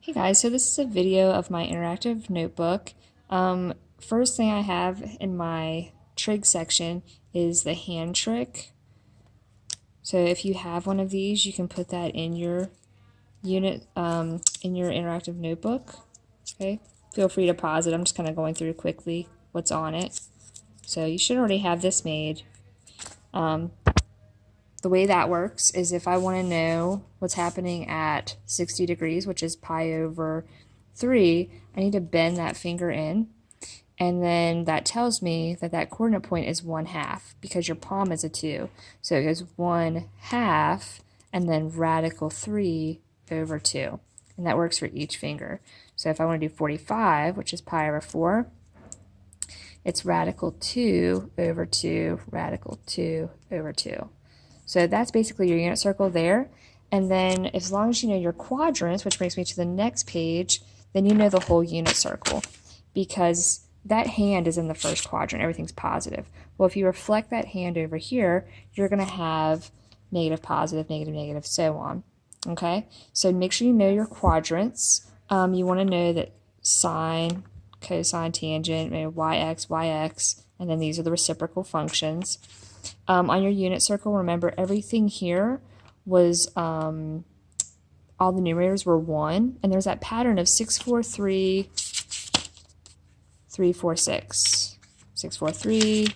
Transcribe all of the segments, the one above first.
Hey guys, so this is a video of my interactive notebook. First thing I have in my trig section is the hand trick. So if you have one of these, you can put that in your unit, in your interactive notebook. Okay, feel free to pause it. I'm just kind of going through quickly what's on it. So you should already have this made. The way that works is if I want to know what's happening at 60 degrees, which is pi over 3, I need to bend that finger in. And then that tells me that that coordinate point is 1/2 because your palm is a 2. So it goes 1/2 and then radical 3 over 2. And that works for each finger. So if I want to do 45, which is pi over 4, it's radical 2 over 2, radical 2 over 2. So that's basically your unit circle there. And then as long as you know your quadrants, which brings me to the next page, then you know the whole unit circle because that hand is in the first quadrant. Everything's positive. Well, if you reflect that hand over here, you're going to have negative, positive, negative, negative, so on. Okay? So make sure you know your quadrants. You want to know that sine, cosine, tangent, yx, yx, and then these are the reciprocal functions. On your unit circle, remember everything here was, all the numerators were 1, and there's that pattern of 6, 4, 3, 3, 4, 6. 6, 4, 3,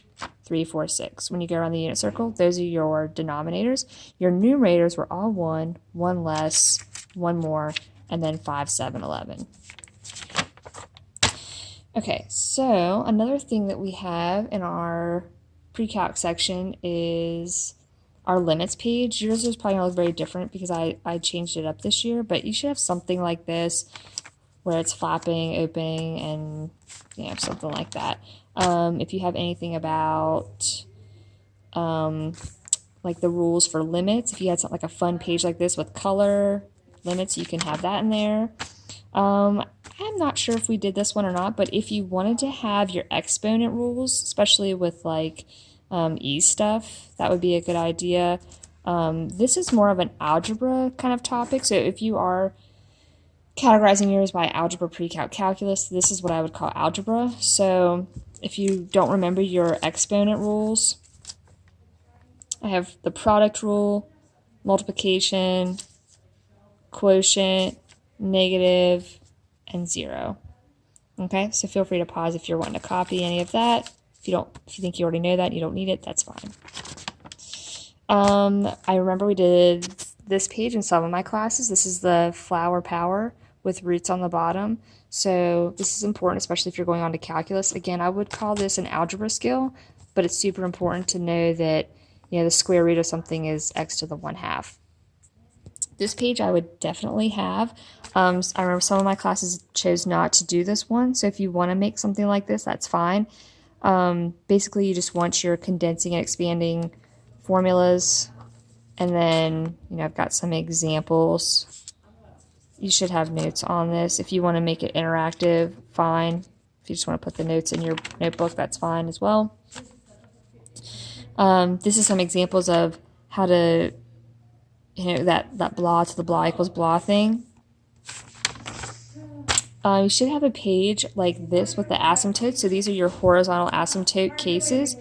3, 4, 6. When you go around the unit circle, those are your denominators. Your numerators were all 1, 1 less, 1 more, and then 5, 7, 11. Okay, so another thing that we have in our pre-calc section is our limits page. Yours is probably going to look very different because I changed it up this year, but you should have something like this where it's flapping, opening, and something like that. If you have anything about like the rules for limits, if you had something like a fun page like this with color limits, you can have that in there. I'm not sure if we did this one or not, but if you wanted to have your exponent rules, especially with like E stuff, that would be a good idea. This is more of an algebra kind of topic, so if you are categorizing yours by algebra, pre-calc, calculus, this is what I would call algebra. So if you don't remember your exponent rules, I have the product rule, multiplication, quotient, negative, and 0. Okay, so feel free to pause if you're wanting to copy any of that. If you think you already know that and you don't need it, that's fine. I remember we did this page in some of my classes. This is the flower power with roots on the bottom. So this is important, especially if you're going on to calculus. Again, I would call this an algebra skill, but it's super important to know that the square root of something is x to the 1/2. This page I would definitely have. I remember some of my classes chose not to do this one, so if you want to make something like this, that's fine. Basically, you just want your condensing and expanding formulas, and then I've got some examples. You should have notes on this. If you want to make it interactive, fine. If you just want to put the notes in your notebook, that's fine as well. This is some examples of how to that blah to the blah equals blah thing. You should have a page like this with the asymptotes. So these are your horizontal asymptote cases.